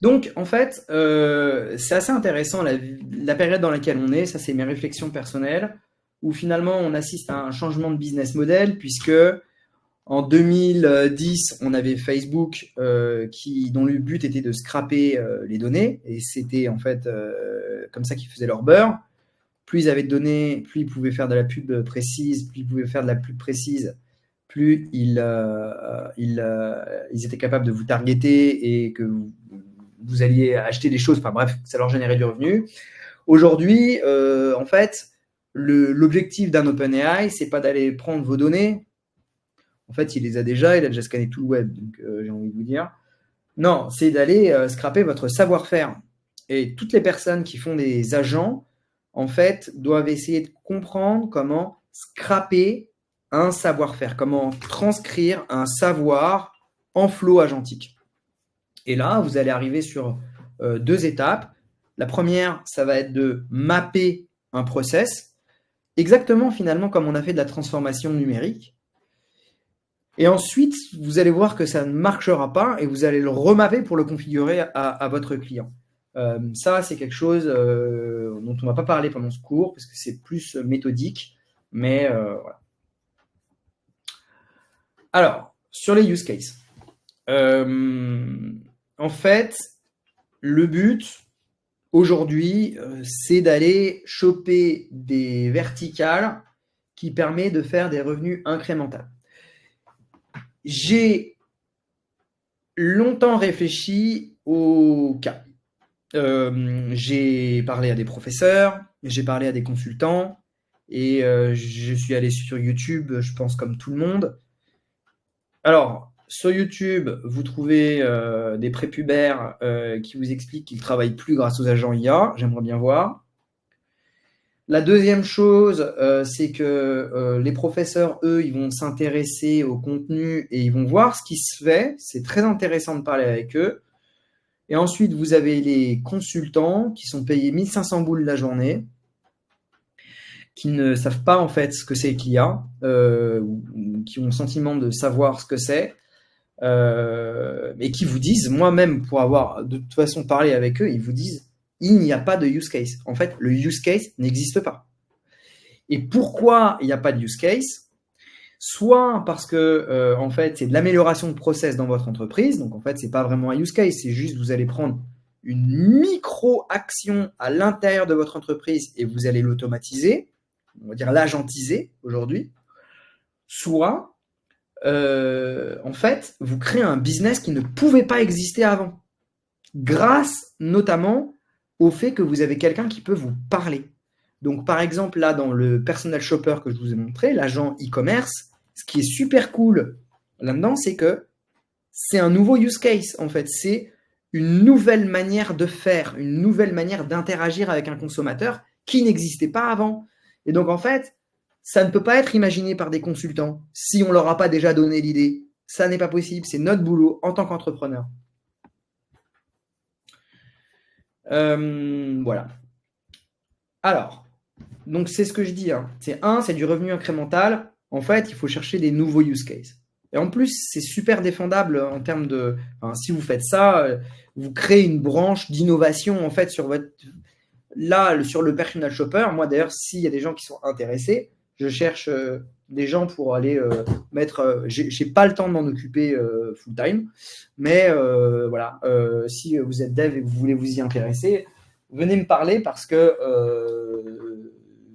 Donc, en fait, c'est assez intéressant la période dans laquelle on est. Ça, c'est mes réflexions personnelles, où finalement, on assiste à un changement de business model, puisque en 2010, on avait Facebook dont le but était de scraper les données, et c'était en fait comme ça qu'ils faisaient leur beurre. Plus ils avaient de données, plus ils pouvaient faire de la pub précise, plus ils pouvaient faire de la pub précise, plus ils étaient capables de vous targeter et que vous alliez acheter des choses. Enfin bref, ça leur générait du revenu. Aujourd'hui, en fait, l'objectif d'un OpenAI, c'est pas d'aller prendre vos données. En fait, il les a déjà, il a déjà scanné tout le web, donc j'ai envie de vous dire. Non, c'est d'aller scraper votre savoir-faire. Et toutes les personnes qui font des agents, en fait, doivent essayer de comprendre comment scraper un savoir-faire, comment transcrire un savoir en flow agentique. Et là, vous allez arriver sur 2 étapes. La première, ça va être de mapper un process, exactement finalement comme on a fait de la transformation numérique. Et ensuite, vous allez voir que ça ne marchera pas et vous allez le remapper pour le configurer à votre client. Ça, c'est quelque chose dont on ne va pas parler pendant ce cours parce que c'est plus méthodique. Mais voilà. Alors, sur les use cases. En fait, le but aujourd'hui, c'est d'aller choper des verticales qui permettent de faire des revenus incrémentaux. J'ai longtemps réfléchi au cas. J'ai parlé à des professeurs, j'ai parlé à des consultants, et je suis allé sur YouTube, je pense comme tout le monde. Alors, sur YouTube, vous trouvez des prépubères qui vous expliquent qu'ils ne travaillent plus grâce aux agents IA. J'aimerais bien voir. La deuxième chose, c'est que les professeurs, eux, ils vont s'intéresser au contenu et ils vont voir ce qui se fait. C'est très intéressant de parler avec eux. Et ensuite, vous avez les consultants qui sont payés 1500 boules la journée, qui ne savent pas en fait ce que c'est qu'IA, ou qui ont le sentiment de savoir ce que c'est, et qui vous disent, moi-même pour avoir de toute façon parlé avec eux, ils vous disent, il n'y a pas de use case. En fait, le use case n'existe pas. Et pourquoi il n'y a pas de use case? Soit parce que en fait, c'est de l'amélioration de process dans votre entreprise, donc en fait, c'est pas vraiment un use case, c'est juste vous allez prendre une micro-action à l'intérieur de votre entreprise et vous allez l'automatiser, on va dire l'agentiser aujourd'hui. Soit en fait, vous créez un business qui ne pouvait pas exister avant, grâce notamment au fait que vous avez quelqu'un qui peut vous parler. Donc, par exemple, là, dans le personal shopper que je vous ai montré, l'agent e-commerce, ce qui est super cool là-dedans, c'est que c'est un nouveau use case, en fait. C'est une nouvelle manière de faire, une nouvelle manière d'interagir avec un consommateur qui n'existait pas avant. Et donc, en fait, ça ne peut pas être imaginé par des consultants si on ne leur a pas déjà donné l'idée. Ça n'est pas possible, c'est notre boulot en tant qu'entrepreneur. Voilà. Alors, donc c'est ce que je dis. Hein. C'est du revenu incrémental. En fait, il faut chercher des nouveaux use cases. Et en plus, c'est super défendable en termes de... Enfin, si vous faites ça, vous créez une branche d'innovation en fait sur votre... Là, sur le personal shopper, moi d'ailleurs, s'il y a des gens qui sont intéressés, je cherche des gens pour aller mettre... j'ai pas le temps de m'en occuper full time, mais voilà, si vous êtes dev et que vous voulez vous y intéresser, venez me parler parce que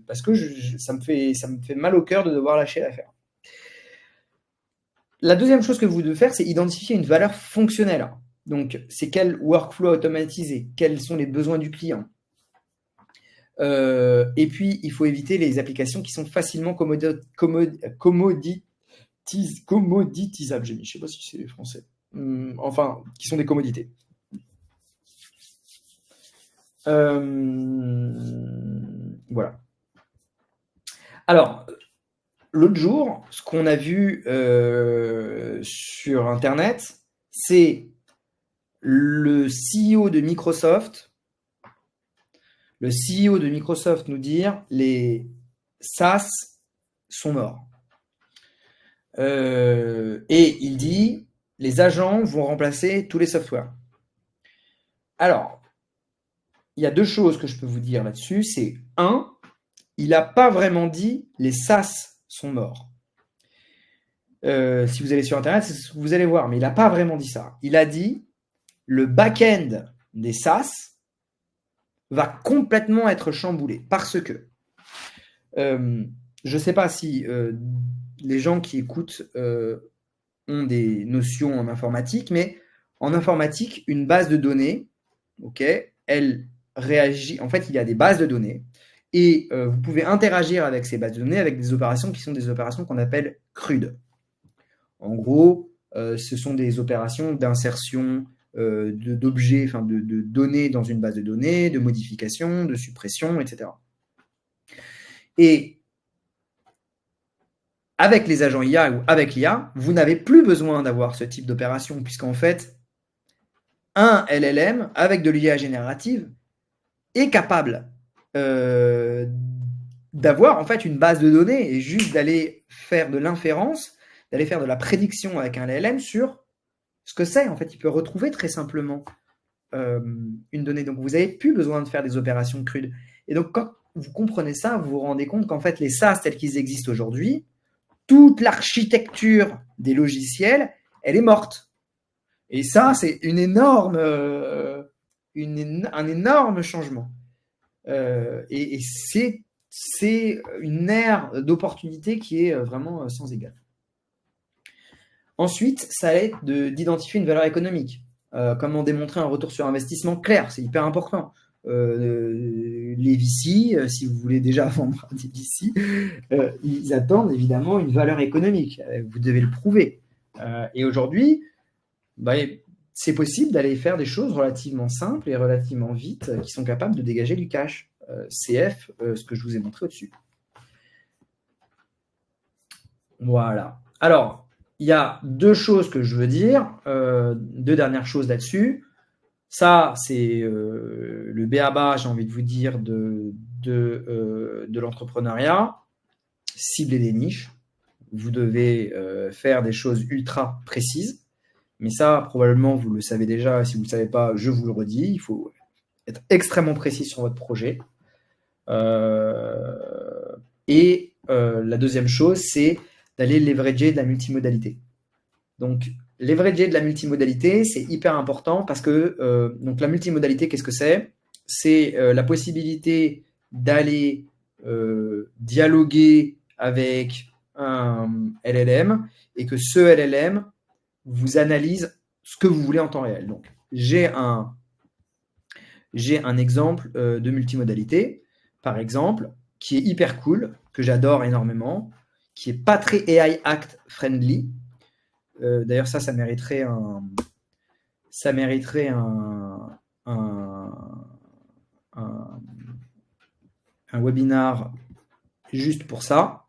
ça me fait mal au cœur de devoir lâcher l'affaire. La deuxième chose que vous devez faire, c'est identifier une valeur fonctionnelle. Donc, c'est quel workflow automatisé, quels sont les besoins du client. Et puis, il faut éviter les applications qui sont facilement commoditisables. Je ne sais pas si c'est français. Enfin, qui sont des commodités. Voilà. Alors, l'autre jour, ce qu'on a vu sur Internet, c'est le CEO de Microsoft nous dire les SaaS sont morts. Et il dit les agents vont remplacer tous les softwares. Alors, il y a deux choses que je peux vous dire là-dessus. C'est un, il n'a pas vraiment dit les SaaS sont morts. Si vous allez sur Internet, c'est ce que vous allez voir, mais il n'a pas vraiment dit ça. Il a dit le back-end des SaaS va complètement être chamboulé parce que je ne sais pas si les gens qui écoutent ont des notions en informatique, mais en informatique, une base de données, elle réagit. En fait, il y a des bases de données et vous pouvez interagir avec ces bases de données avec des opérations qui sont des opérations qu'on appelle CRUD. En gros, ce sont des opérations d'insertion d'objets, enfin de données dans une base de données, de modification, de suppression, etc. Et avec les agents IA ou avec l'IA, vous n'avez plus besoin d'avoir ce type d'opération, puisqu'en fait, un LLM avec de l'IA générative est capable d'avoir en fait une base de données et juste d'aller faire de l'inférence, d'aller faire de la prédiction avec un LLM sur ce que c'est. En fait, il peut retrouver très simplement une donnée. Donc, vous n'avez plus besoin de faire des opérations crudes. Et donc, quand vous comprenez ça, vous vous rendez compte qu'en fait, les SaaS tels qu'ils existent aujourd'hui, toute l'architecture des logiciels, elle est morte. Et ça, c'est un énorme changement. Et c'est une ère d'opportunité qui est vraiment sans égale. Ensuite, ça va être d'identifier une valeur économique. Comment démontrer un retour sur investissement clair, c'est hyper important. Les VC, si vous voulez déjà vendre des VC, ils attendent évidemment une valeur économique. Vous devez le prouver. Et aujourd'hui, c'est possible d'aller faire des choses relativement simples et relativement vite qui sont capables de dégager du cash. CF, ce que je vous ai montré au-dessus. Voilà. Alors, il y a deux choses que je veux dire, deux dernières choses là-dessus. Ça, c'est le b.a.-ba, j'ai envie de vous dire, de l'entrepreneuriat. Cibler des niches. Vous devez faire des choses ultra précises. Mais ça, probablement, vous le savez déjà. Si vous ne le savez pas, je vous le redis. Il faut être extrêmement précis sur votre projet. La deuxième chose, c'est d'aller leverager de la multimodalité. Donc, leverager de la multimodalité, c'est hyper important parce que donc la multimodalité, qu'est-ce que c'est? C'est la possibilité d'aller dialoguer avec un LLM et que ce LLM vous analyse ce que vous voulez en temps réel. Donc, j'ai un exemple de multimodalité, par exemple, qui est hyper cool, que j'adore énormément, qui n'est pas très AI Act friendly. D'ailleurs, ça mériterait un webinar juste pour ça.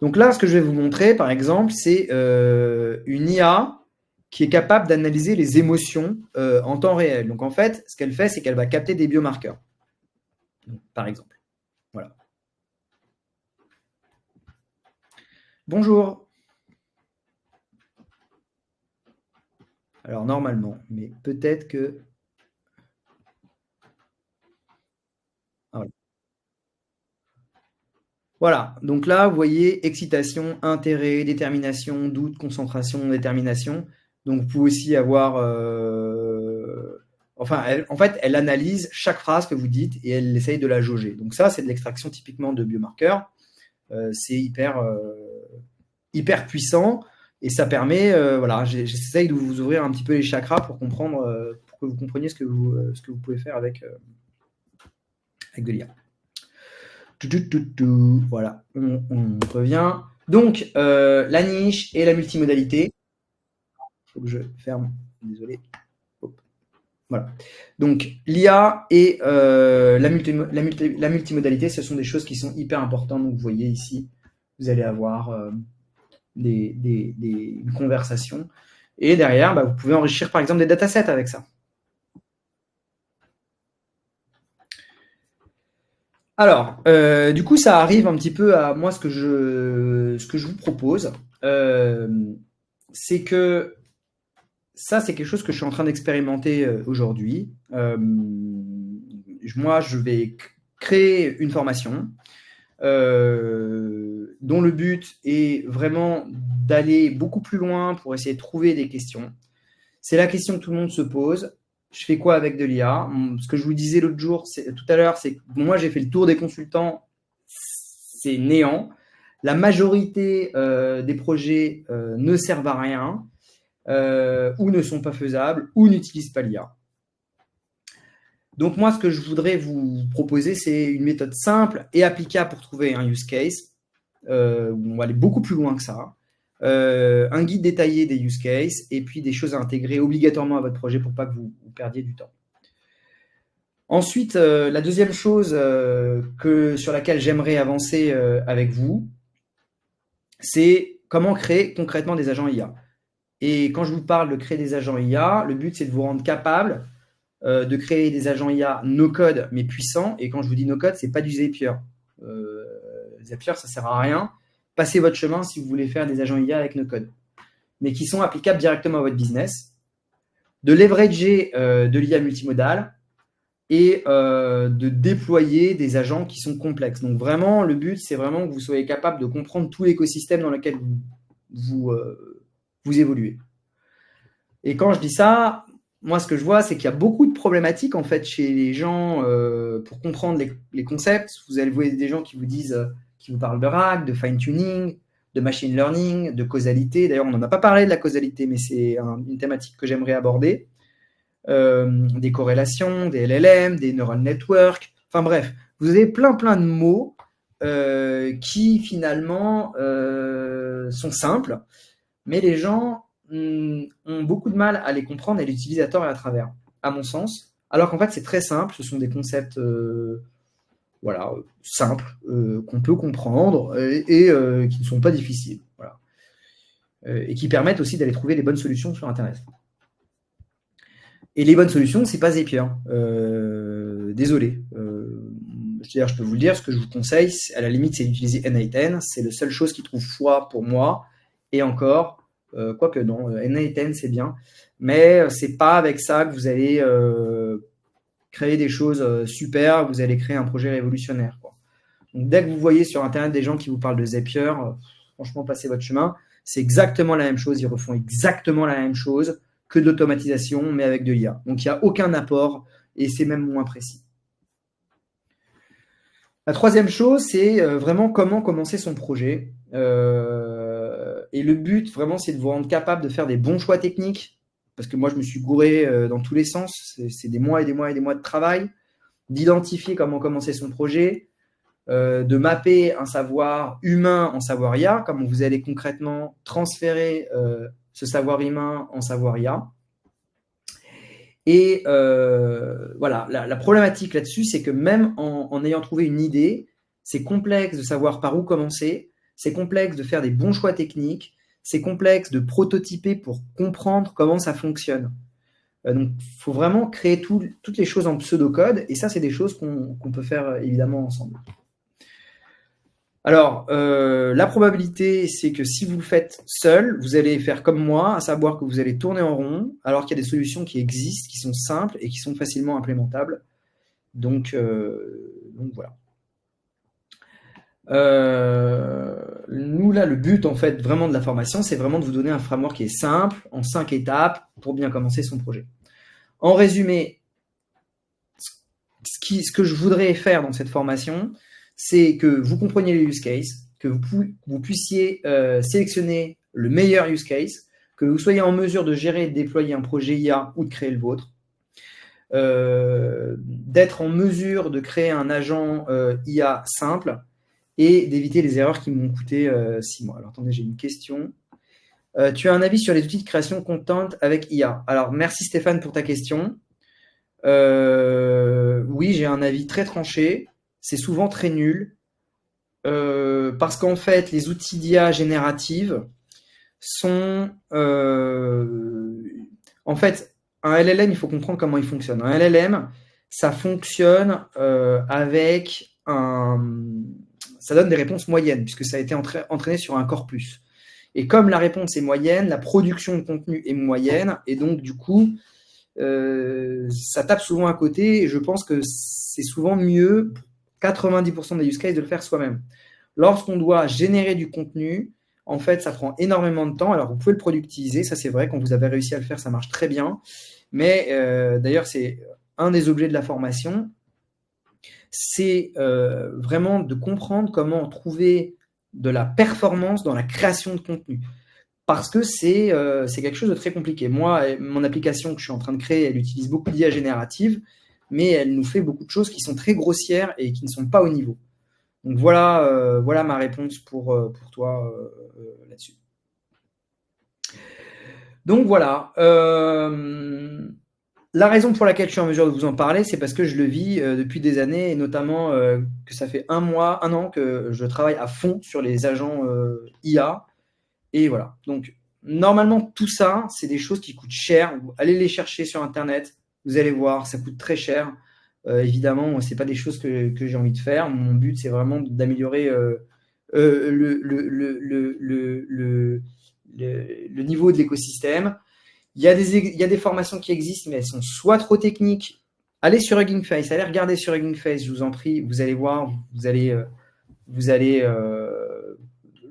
Donc là, ce que je vais vous montrer, par exemple, c'est une IA qui est capable d'analyser les émotions en temps réel. Donc en fait, ce qu'elle fait, c'est qu'elle va capter des biomarqueurs, par exemple. Voilà. Bonjour. Alors normalement, mais peut-être que... Voilà, donc là, vous voyez, excitation, intérêt, détermination, doute, concentration, détermination. Donc vous pouvez aussi avoir... en fait, elle analyse chaque phrase que vous dites et elle essaye de la jauger. Donc ça, c'est de l'extraction typiquement de biomarqueurs. C'est hyper puissant et ça permet, voilà, j'essaye de vous ouvrir un petit peu les chakras pour comprendre, pour que vous compreniez ce que vous pouvez faire avec de l'IA. Voilà, on revient. Donc, la niche et la multimodalité. Il faut que je ferme, désolé. Hop. Voilà. Donc, l'IA et la multimodalité, ce sont des choses qui sont hyper importantes. Donc, vous voyez ici, vous allez avoir une conversation. Et derrière, vous pouvez enrichir, par exemple, des datasets avec ça. Alors, du coup, ça arrive un petit peu à moi ce que je vous propose. C'est que ça, c'est quelque chose que je suis en train d'expérimenter aujourd'hui. Moi, je vais créer une formation dont le but est vraiment d'aller beaucoup plus loin pour essayer de trouver des questions. C'est la question que tout le monde se pose. Je fais quoi avec de l'IA? Ce que je vous disais l'autre jour, tout à l'heure, c'est que moi, j'ai fait le tour des consultants, c'est néant. La majorité des projets ne servent à rien, ou ne sont pas faisables, ou n'utilisent pas l'IA. Donc moi, ce que je voudrais vous proposer, c'est une méthode simple et applicable pour trouver un use case. On va aller beaucoup plus loin que ça. Un guide détaillé des use cases et puis des choses à intégrer obligatoirement à votre projet pour pas que vous perdiez du temps. Ensuite, la deuxième chose sur laquelle j'aimerais avancer avec vous, c'est comment créer concrètement des agents IA. Et quand je vous parle de créer des agents IA, le but, c'est de vous rendre capable de créer des agents IA no-code, mais puissants. Et quand je vous dis no-code, ce n'est pas du Zapier. Zapier, ça ne sert à rien. Passez votre chemin si vous voulez faire des agents IA avec no-code, mais qui sont applicables directement à votre business. De leverager de l'IA multimodale et de déployer des agents qui sont complexes. Donc vraiment, le but, c'est vraiment que vous soyez capable de comprendre tout l'écosystème dans lequel vous évoluez. Et quand je dis ça, moi, ce que je vois, c'est qu'il y a beaucoup de problématiques en fait chez les gens pour comprendre les concepts. Vous allez voir des gens qui vous disent, qui vous parlent de RAG, de fine-tuning, de machine learning, de causalité. D'ailleurs, on n'en a pas parlé de la causalité, mais c'est une thématique que j'aimerais aborder. Des corrélations, des LLM, des neural networks. Enfin bref, vous avez plein de mots qui finalement sont simples, mais les gens ont beaucoup de mal à les comprendre et l'utilisent à tort et à travers, à mon sens. Alors qu'en fait, c'est très simple. Ce sont des concepts simples qu'on peut comprendre et qui ne sont pas difficiles. Voilà. Et qui permettent aussi d'aller trouver les bonnes solutions sur Internet. Et les bonnes solutions, c'est pas Zapier. Désolé. C'est-à-dire, je peux vous le dire, ce que je vous conseille, à la limite, c'est d'utiliser N8N. C'est la seule chose qui trouve foi pour moi. Et encore, quoique non, N8N, c'est bien. Mais c'est pas avec ça que vous allez créer des choses super, vous allez créer un projet révolutionnaire, quoi. Donc, dès que vous voyez sur Internet des gens qui vous parlent de Zapier, franchement, passez votre chemin. C'est exactement la même chose. Ils refont exactement la même chose que de l'automatisation, mais avec de l'IA. Donc, il n'y a aucun apport et c'est même moins précis. La troisième chose, c'est vraiment comment commencer son projet. Et le but, vraiment, c'est de vous rendre capable de faire des bons choix techniques. Parce que moi, je me suis gouré dans tous les sens. C'est des mois et des mois et des mois de travail. D'identifier comment commencer son projet. De mapper un savoir humain en savoir IA. Comment vous allez concrètement transférer ce savoir humain en savoir IA. Et voilà, la problématique là-dessus, c'est que même en ayant trouvé une idée, c'est complexe de savoir par où commencer, c'est complexe de faire des bons choix techniques, c'est complexe de prototyper pour comprendre comment ça fonctionne. Donc, il faut vraiment créer toutes les choses en pseudocode, et ça, c'est des choses qu'on peut faire évidemment ensemble. Alors, la probabilité, c'est que si vous le faites seul, vous allez faire comme moi, à savoir que vous allez tourner en rond, alors qu'il y a des solutions qui existent, qui sont simples et qui sont facilement implémentables. Donc voilà. Nous, là, le but, en fait, vraiment de la formation, c'est vraiment de vous donner un framework qui est simple, en 5 étapes, pour bien commencer son projet. En résumé, ce que je voudrais faire dans cette formation, c'est que vous compreniez les use cases, que vous puissiez sélectionner le meilleur use case, que vous soyez en mesure de gérer et de déployer un projet IA ou de créer le vôtre, d'être en mesure de créer un agent IA simple et d'éviter les erreurs qui m'ont coûté 6 mois. Alors attendez, j'ai une question. Tu as un avis sur les outils de création content avec IA? Alors merci Stéphane pour ta question. Oui, j'ai un avis très tranché. C'est souvent très nul parce qu'en fait, les outils d'IA générative sont... en fait, un LLM, il faut comprendre comment il fonctionne. Un LLM, ça fonctionne avec ça donne des réponses moyennes puisque ça a été entraîné sur un corpus. Et comme la réponse est moyenne, la production de contenu est moyenne et donc du coup, ça tape souvent à côté et je pense que c'est souvent mieux, 90% des use cases, de le faire soi-même. Lorsqu'on doit générer du contenu, en fait, ça prend énormément de temps. Alors, vous pouvez le productiser, ça c'est vrai, quand vous avez réussi à le faire, ça marche très bien. Mais d'ailleurs, c'est un des objets de la formation, c'est vraiment de comprendre comment trouver de la performance dans la création de contenu. Parce que c'est quelque chose de très compliqué. Moi, mon application que je suis en train de créer, elle utilise beaucoup d'IA générative, mais elle nous fait beaucoup de choses qui sont très grossières et qui ne sont pas au niveau. Donc voilà ma réponse pour toi là-dessus. Donc voilà. La raison pour laquelle je suis en mesure de vous en parler, c'est parce que je le vis depuis des années, et notamment que ça fait un an que je travaille à fond sur les agents IA. Et voilà. Donc normalement, tout ça, c'est des choses qui coûtent cher. Allez les chercher sur Internet, vous allez voir, ça coûte très cher. Évidemment, c'est pas des choses que j'ai envie de faire. Mon but, c'est vraiment d'améliorer le niveau de l'écosystème. Il y a des formations qui existent, mais elles sont soit trop techniques. Allez sur Hugging Face, allez regarder sur Hugging Face, je vous en prie. Vous allez voir, le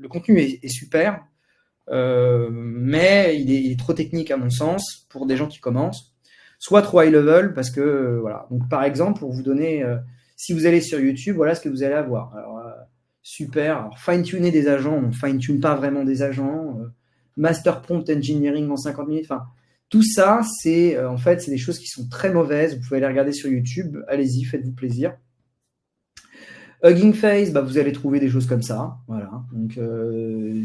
contenu est super, mais il est trop technique à mon sens pour des gens qui commencent. Soit trop high level, parce que voilà. Donc par exemple, pour vous donner, si vous allez sur YouTube, voilà ce que vous allez avoir. Alors super. Alors, fine-tuner des agents, on fine-tune pas vraiment des agents. Master prompt engineering en 50 minutes. Enfin, tout ça, c'est en fait, c'est des choses qui sont très mauvaises. Vous pouvez aller regarder sur YouTube. Allez-y, faites-vous plaisir. Hugging Face, vous allez trouver des choses comme ça. Voilà. Donc,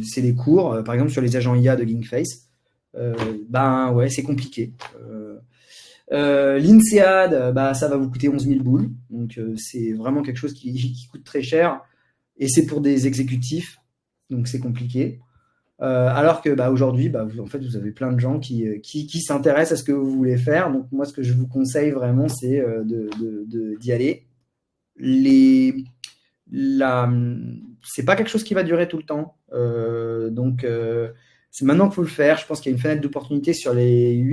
c'est des cours. Par exemple, sur les agents IA de Hugging Face. Ouais, c'est compliqué. L'INSEAD, ça va vous coûter 11 000 boules. Donc, c'est vraiment quelque chose qui coûte très cher. Et c'est pour des exécutifs. Donc, c'est compliqué. Alors que aujourd'hui, vous avez plein de gens qui s'intéressent à ce que vous voulez faire. Donc, moi, ce que je vous conseille vraiment, c'est d'y aller. C'est pas quelque chose qui va durer tout le temps. Donc, c'est maintenant qu'il faut le faire. Je pense qu'il y a une fenêtre d'opportunité sur les